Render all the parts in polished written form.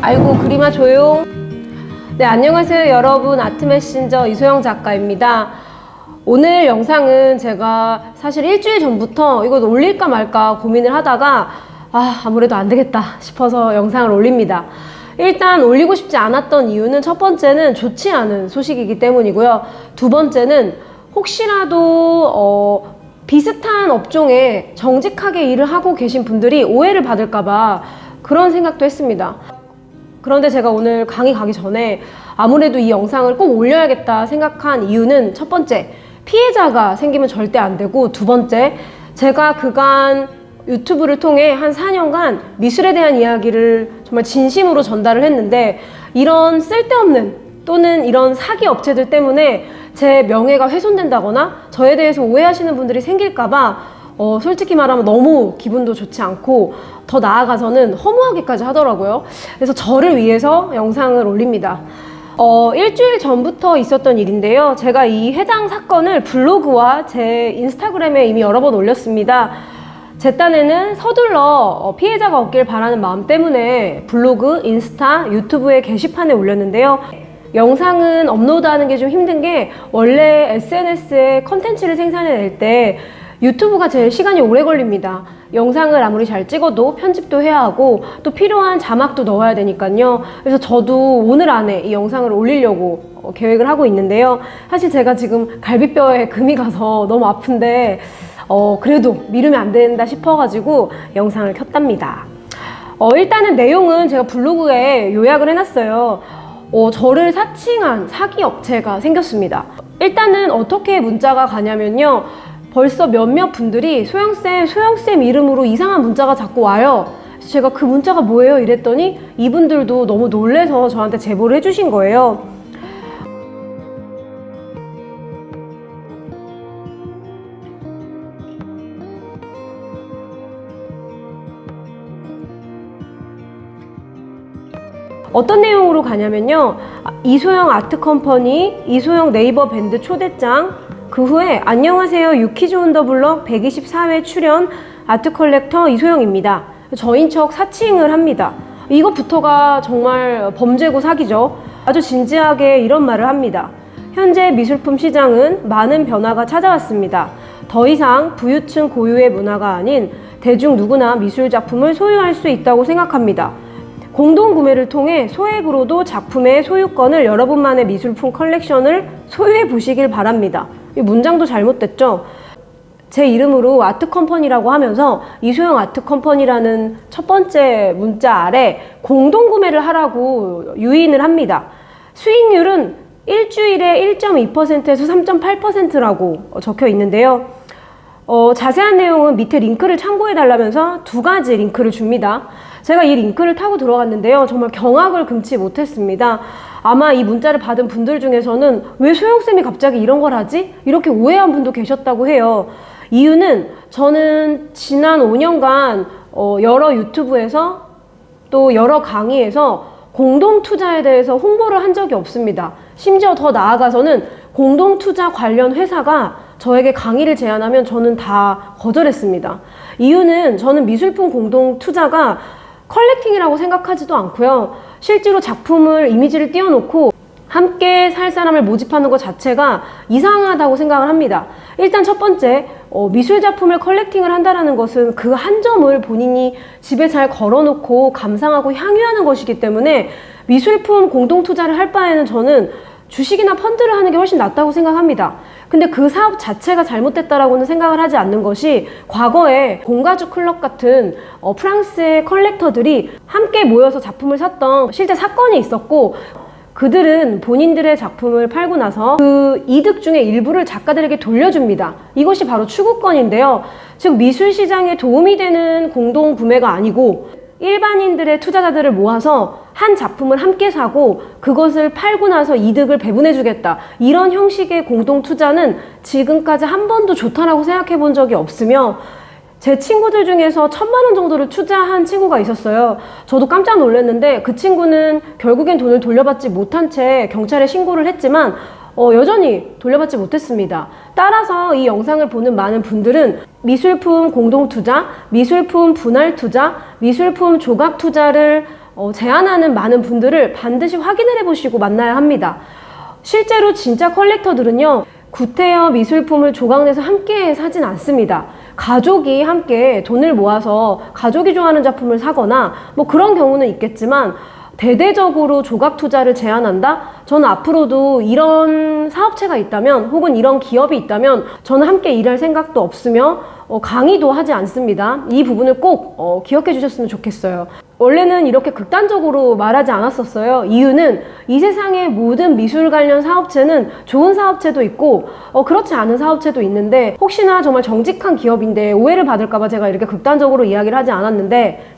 아이고 그림아 조용. 네, 안녕하세요 여러분. 아트메신저 이소영 작가입니다. 오늘 영상은 제가 사실 일주일 전부터 이거 올릴까 말까 고민을 하다가 아무래도 안 되겠다 싶어서 영상을 올립니다. 일단 올리고 싶지 않았던 이유는 첫 번째는 좋지 않은 소식이기 때문이고요. 두 번째는 혹시라도 비슷한 업종에 정직하게 일을 하고 계신 분들이 오해를 받을까봐 그런 생각도 했습니다. 그런데 제가 오늘 강의 가기 전에 아무래도 이 영상을 꼭 올려야겠다 생각한 이유는 첫 번째, 피해자가 생기면 절대 안 되고, 두 번째, 제가 그간 유튜브를 통해 한 4년간 미술에 대한 이야기를 정말 진심으로 전달을 했는데 이런 쓸데없는 또는 이런 사기 업체들 때문에 제 명예가 훼손된다거나 저에 대해서 오해하시는 분들이 생길까봐 솔직히 말하면 너무 기분도 좋지 않고 더 나아가서는 허무하기까지 하더라고요. 그래서 저를 위해서 영상을 올립니다. 일주일 전부터 있었던 일인데요. 제가 이 해당 사건을 블로그와 제 인스타그램에 이미 여러 번 올렸습니다. 제 딴에는 서둘러 피해자가 없길 바라는 마음 때문에 블로그, 인스타, 유튜브에 게시판에 올렸는데요. 영상은 업로드하는 게 좀 힘든 게 원래 SNS에 컨텐츠를 생산해낼 때 유튜브가 제일 시간이 오래 걸립니다. 영상을 아무리 잘 찍어도 편집도 해야 하고 또 필요한 자막도 넣어야 되니까요. 그래서 저도 오늘 안에 이 영상을 올리려고 계획을 하고 있는데요. 사실 제가 지금 갈비뼈에 금이 가서 너무 아픈데 그래도 미루면 안 된다 싶어가지고 영상을 켰답니다. 일단은 내용은 제가 블로그에 요약을 해놨어요. 저를 사칭한 사기 업체가 생겼습니다. 일단은 어떻게 문자가 가냐면요. 벌써 몇몇 분들이 소영쌤 이름으로 이상한 문자가 자꾸 와요. 그래서 제가 그 문자가 뭐예요? 이랬더니 이분들도 너무 놀래서 저한테 제보를 해주신 거예요. 어떤 내용으로 가냐면요. 이소영 아트컴퍼니, 이소영 네이버 밴드 초대장, 그 후에 안녕하세요 유키즈 온 더 블럭 124회 출연 아트컬렉터 이소영입니다. 저인 척 사칭을 합니다. 이것부터가 정말 범죄고 사기죠. 아주 진지하게 이런 말을 합니다. 현재 미술품 시장은 많은 변화가 찾아왔습니다. 더 이상 부유층 고유의 문화가 아닌 대중 누구나 미술 작품을 소유할 수 있다고 생각합니다. 공동구매를 통해 소액으로도 작품의 소유권을 여러분만의 미술품 컬렉션을 소유해 보시길 바랍니다. 이 문장도 잘못됐죠? 제 이름으로 아트컴퍼니라고 하면서 이소영 아트컴퍼니라는 첫 번째 문자 아래 공동구매를 하라고 유인을 합니다. 수익률은 일주일에 1.2%에서 3.8%라고 적혀 있는데요. 자세한 내용은 밑에 링크를 참고해 달라면서 두 가지 링크를 줍니다. 제가 이 링크를 타고 들어갔는데요. 정말 경악을 금치 못했습니다. 아마 이 문자를 받은 분들 중에서는 왜 소영쌤이 갑자기 이런 걸 하지? 이렇게 오해한 분도 계셨다고 해요. 이유는 저는 지난 5년간 여러 유튜브에서 또 여러 강의에서 공동투자에 대해서 홍보를 한 적이 없습니다. 심지어 더 나아가서는 공동투자 관련 회사가 저에게 강의를 제안하면 저는 다 거절했습니다. 이유는 저는 미술품 공동투자가 컬렉팅이라고 생각하지도 않고요. 실제로 작품을 이미지를 띄워놓고 함께 살 사람을 모집하는 것 자체가 이상하다고 생각을 합니다. 일단 첫 번째, 미술 작품을 컬렉팅을 한다는 것은 그 한 점을 본인이 집에 잘 걸어놓고 감상하고 향유하는 것이기 때문에 미술품 공동투자를 할 바에는 저는 주식이나 펀드를 하는 게 훨씬 낫다고 생각합니다. 근데 그 사업 자체가 잘못됐다라고는 생각을 하지 않는 것이 과거에 공가주 클럽 같은 프랑스의 컬렉터들이 함께 모여서 작품을 샀던 실제 사건이 있었고 그들은 본인들의 작품을 팔고 나서 그 이득 중에 일부를 작가들에게 돌려줍니다. 이것이 바로 추구권인데요. 즉 미술 시장에 도움이 되는 공동 구매가 아니고 일반인들의 투자자들을 모아서 한 작품을 함께 사고 그것을 팔고 나서 이득을 배분해 주겠다. 이런 형식의 공동 투자는 지금까지 한 번도 좋다라고 생각해 본 적이 없으며 제 친구들 중에서 1,000만 원 정도를 투자한 친구가 있었어요. 저도 깜짝 놀랐는데 그 친구는 결국엔 돈을 돌려받지 못한 채 경찰에 신고를 했지만 여전히 돌려받지 못했습니다. 따라서 이 영상을 보는 많은 분들은 미술품 공동투자, 미술품 분할 투자, 미술품 조각 투자를 제안하는 많은 분들을 반드시 확인을 해보시고 만나야 합니다. 실제로 진짜 컬렉터들은요, 구태여 미술품을 조각내서 함께 사진 않습니다. 가족이 함께 돈을 모아서 가족이 좋아하는 작품을 사거나 뭐 그런 경우는 있겠지만, 대대적으로 조각 투자를 제안한다? 저는 앞으로도 이런 사업체가 있다면 혹은 이런 기업이 있다면 저는 함께 일할 생각도 없으며 강의도 하지 않습니다. 이 부분을 꼭 기억해 주셨으면 좋겠어요. 원래는 이렇게 극단적으로 말하지 않았었어요. 이유는 이 세상의 모든 미술 관련 사업체는 좋은 사업체도 있고 그렇지 않은 사업체도 있는데, 혹시나 정말 정직한 기업인데 오해를 받을까봐 제가 이렇게 극단적으로 이야기를 하지 않았는데,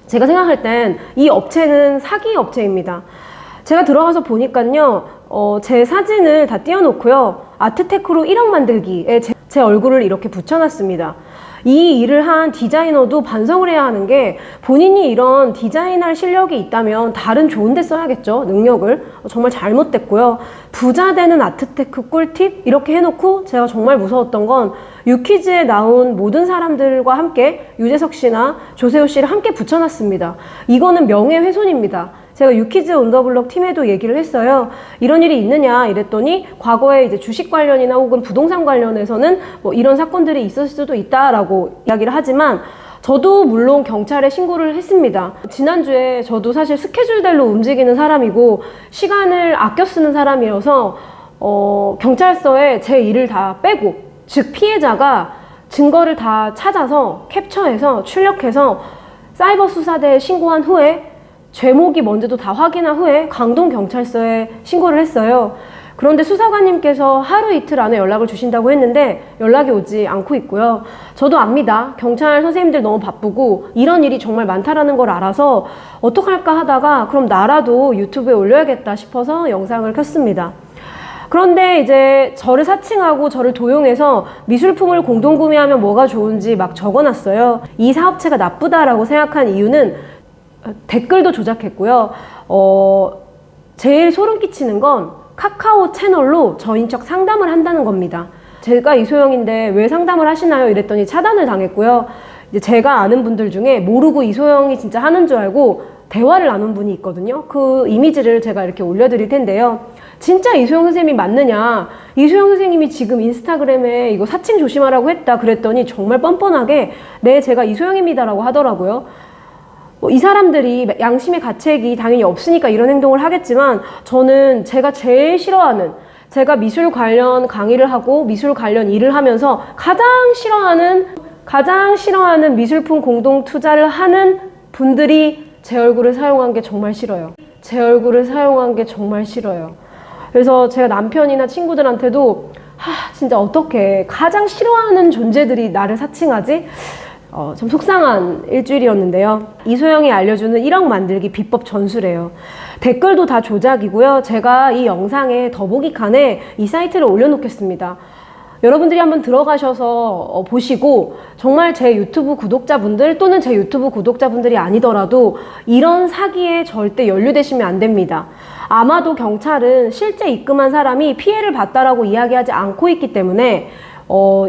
제가 생각할 땐 이 업체는 사기 업체입니다. 제가 들어가서 보니까요, 제 사진을 다 띄워놓고요, 아트테크로 1억 만들기에 제 얼굴을 이렇게 붙여놨습니다. 이 일을 한 디자이너도 반성을 해야 하는 게, 본인이 이런 디자인할 실력이 있다면 다른 좋은 데 써야겠죠, 능력을. 정말 잘못됐고요. 부자 되는 아트테크 꿀팁 이렇게 해놓고, 제가 정말 무서웠던 건 유퀴즈에 나온 모든 사람들과 함께 유재석 씨나 조세호 씨를 함께 붙여놨습니다. 이거는 명예훼손입니다. 제가 유퀴즈 온 더 블럭 팀에도 얘기를 했어요. 이런 일이 있느냐 이랬더니, 과거에 이제 주식 관련이나 혹은 부동산 관련해서는 뭐 이런 사건들이 있을 수도 있다라고 이야기를 하지만, 저도 물론 경찰에 신고를 했습니다. 지난주에 저도 사실 스케줄대로 움직이는 사람이고 시간을 아껴 쓰는 사람이어서 경찰서에 제 일을 다 빼고, 즉 피해자가 증거를 다 찾아서 캡처해서 출력해서 사이버 수사대에 신고한 후에, 죄목이 뭔지도 다 확인한 후에 강동경찰서에 신고를 했어요. 그런데 수사관님께서 하루 이틀 안에 연락을 주신다고 했는데 연락이 오지 않고 있고요. 저도 압니다. 경찰 선생님들 너무 바쁘고 이런 일이 정말 많다라는 걸 알아서 어떡할까 하다가, 그럼 나라도 유튜브에 올려야겠다 싶어서 영상을 켰습니다. 그런데 이제 저를 사칭하고 저를 도용해서 미술품을 공동구매하면 뭐가 좋은지 막 적어놨어요. 이 사업체가 나쁘다라고 생각한 이유는, 댓글도 조작했고요. 제일 소름 끼치는 건 카카오 채널로 저인척 상담을 한다는 겁니다. 제가 이소영인데 왜 상담을 하시나요? 이랬더니 차단을 당했고요. 이제 제가 아는 분들 중에 모르고 이소영이 진짜 하는 줄 알고 대화를 나눈 분이 있거든요. 그 이미지를 제가 이렇게 올려드릴 텐데요. 진짜 이소영 선생님이 맞느냐, 이소영 선생님이 지금 인스타그램에 이거 사칭 조심하라고 했다 그랬더니 정말 뻔뻔하게 네, 제가 이소영입니다라고 하더라고요. 이 사람들이 양심의 가책이 당연히 없으니까 이런 행동을 하겠지만, 저는 제가 제일 싫어하는, 제가 미술 관련 강의를 하고 미술 관련 일을 하면서 가장 싫어하는 미술품 공동 투자를 하는 분들이 제 얼굴을 사용한 게 정말 싫어요. 제 얼굴을 사용한 게 정말 싫어요. 그래서 제가 남편이나 친구들한테도 진짜 어떻게 가장 싫어하는 존재들이 나를 사칭하지? 좀 속상한 일주일이었는데요. 이소영이 알려주는 1억 만들기 비법 전수래요. 댓글도 다 조작이고요. 제가 이 영상에 더보기 칸에 이 사이트를 올려놓겠습니다. 여러분들이 한번 들어가셔서 보시고, 정말 제 유튜브 구독자분들 또는 제 유튜브 구독자분들이 아니더라도 이런 사기에 절대 연루되시면 안 됩니다. 아마도 경찰은 실제 입금한 사람이 피해를 봤다라고 이야기하지 않고 있기 때문에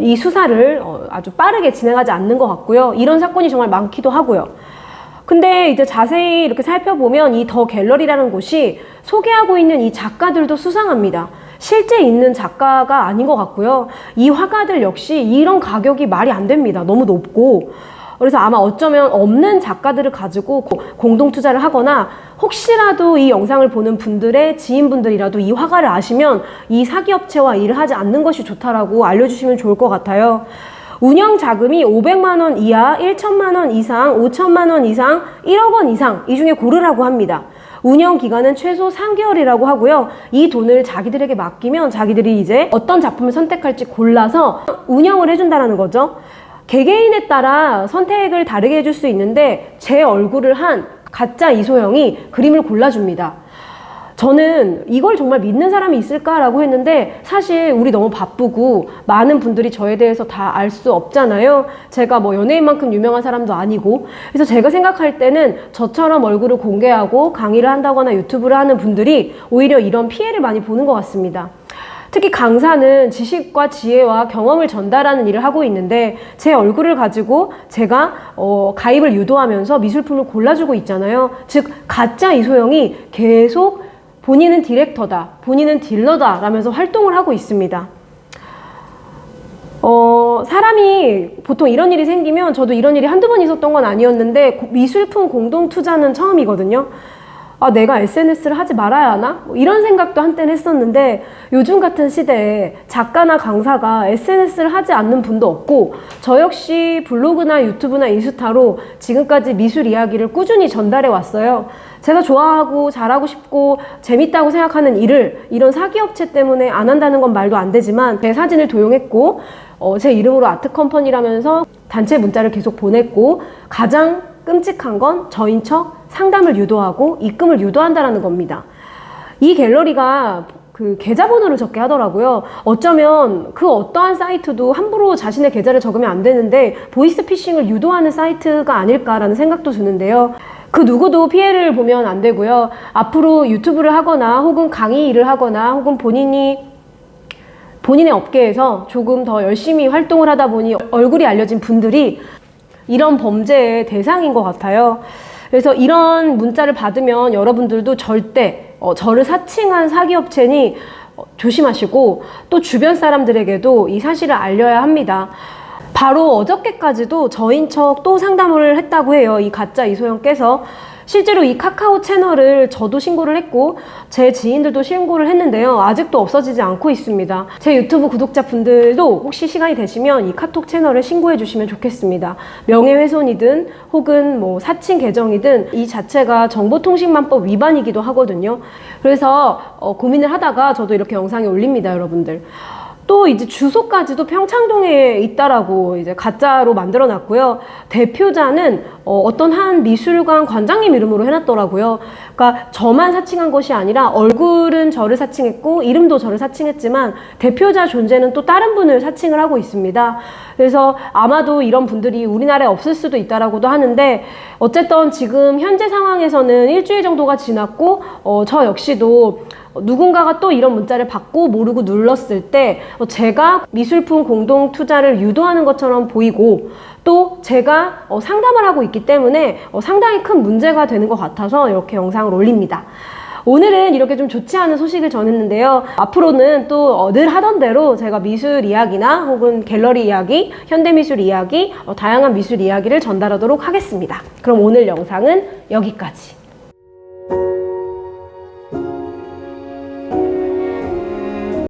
이 수사를 아주 빠르게 진행하지 않는 것 같고요. 이런 사건이 정말 많기도 하고요. 근데 이제 자세히 이렇게 살펴보면 이 더 갤러리라는 곳이 소개하고 있는 이 작가들도 수상합니다. 실제 있는 작가가 아닌 것 같고요. 이 화가들 역시 이런 가격이 말이 안 됩니다. 너무 높고. 그래서 아마 어쩌면 없는 작가들을 가지고 공동 투자를 하거나, 혹시라도 이 영상을 보는 분들의 지인분들이라도 이 화가를 아시면 이 사기업체와 일을 하지 않는 것이 좋다라고 알려주시면 좋을 것 같아요. 운영 자금이 500만 원 이하, 1천만 원 이상, 5천만 원 이상, 1억 원 이상, 이 중에 고르라고 합니다. 운영 기간은 최소 3개월이라고 하고요. 이 돈을 자기들에게 맡기면 자기들이 이제 어떤 작품을 선택할지 골라서 운영을 해준다는 거죠. 개개인에 따라 선택을 다르게 해줄 수 있는데, 제 얼굴을 한 가짜 이소영이 그림을 골라줍니다. 저는 이걸 정말 믿는 사람이 있을까라고 했는데, 사실 우리 너무 바쁘고 많은 분들이 저에 대해서 다 알 수 없잖아요. 제가 뭐 연예인만큼 유명한 사람도 아니고. 그래서 제가 생각할 때는 저처럼 얼굴을 공개하고 강의를 한다거나 유튜브를 하는 분들이 오히려 이런 피해를 많이 보는 것 같습니다. 특히 강사는 지식과 지혜와 경험을 전달하는 일을 하고 있는데 제 얼굴을 가지고 제가 가입을 유도하면서 미술품을 골라주고 있잖아요. 즉 가짜 이소영이 계속 본인은 디렉터다, 본인은 딜러다 라면서 활동을 하고 있습니다. 사람이 보통 이런 일이 생기면 저도 이런 일이 한두 번 있었던 건 아니었는데 미술품 공동 투자는 처음이거든요. 아, 내가 SNS를 하지 말아야 하나? 뭐 이런 생각도 한때는 했었는데 요즘 같은 시대에 작가나 강사가 SNS를 하지 않는 분도 없고 저 역시 블로그나 유튜브나 인스타로 지금까지 미술 이야기를 꾸준히 전달해 왔어요. 제가 좋아하고 잘하고 싶고 재밌다고 생각하는 일을 이런 사기업체 때문에 안 한다는 건 말도 안 되지만 제 사진을 도용했고 제 이름으로 아트컴퍼니라면서 단체 문자를 계속 보냈고 가장 끔찍한 건 저인 척 상담을 유도하고 입금을 유도한다는 겁니다. 이 갤러리가 그 계좌번호를 적게 하더라고요. 어쩌면 그 어떠한 사이트도 함부로 자신의 계좌를 적으면 안 되는데 보이스피싱을 유도하는 사이트가 아닐까라는 생각도 드는데요. 그 누구도 피해를 보면 안 되고요. 앞으로 유튜브를 하거나 혹은 강의 일을 하거나 혹은 본인의 업계에서 조금 더 열심히 활동을 하다 보니 얼굴이 알려진 분들이 이런 범죄의 대상인 것 같아요. 그래서 이런 문자를 받으면 여러분들도 절대 저를 사칭한 사기업체니 조심하시고 또 주변 사람들에게도 이 사실을 알려야 합니다. 바로 어저께까지도 저인 척 또 상담을 했다고 해요. 이 가짜 이소영께서. 실제로 이 카카오 채널을 저도 신고를 했고 제 지인들도 신고를 했는데요. 아직도 없어지지 않고 있습니다. 제 유튜브 구독자분들도 혹시 시간이 되시면 이 카톡 채널을 신고해 주시면 좋겠습니다. 명예훼손이든 혹은 뭐 사칭 계정이든 이 자체가 정보통신망법 위반이기도 하거든요. 그래서 고민을 하다가 저도 이렇게 영상에 올립니다, 여러분들. 또 이제 주소까지도 평창동에 있다라고 이제 가짜로 만들어 놨고요. 대표자는 어떤 한 미술관 관장님 이름으로 해놨더라고요. 그러니까 저만 사칭한 것이 아니라 얼굴은 저를 사칭했고 이름도 저를 사칭했지만 대표자 존재는 또 다른 분을 사칭을 하고 있습니다. 그래서 아마도 이런 분들이 우리나라에 없을 수도 있다라고도 하는데 어쨌든 지금 현재 상황에서는 일주일 정도가 지났고 저 역시도 누군가가 또 이런 문자를 받고 모르고 눌렀을 때 제가 미술품 공동 투자를 유도하는 것처럼 보이고 또 제가 상담을 하고 있기 때문에 상당히 큰 문제가 되는 것 같아서 이렇게 영상을 올립니다. 오늘은 이렇게 좀 좋지 않은 소식을 전했는데요. 앞으로는 또 늘 하던 대로 제가 미술 이야기나 혹은 갤러리 이야기, 현대미술 이야기, 다양한 미술 이야기를 전달하도록 하겠습니다. 그럼 오늘 영상은 여기까지.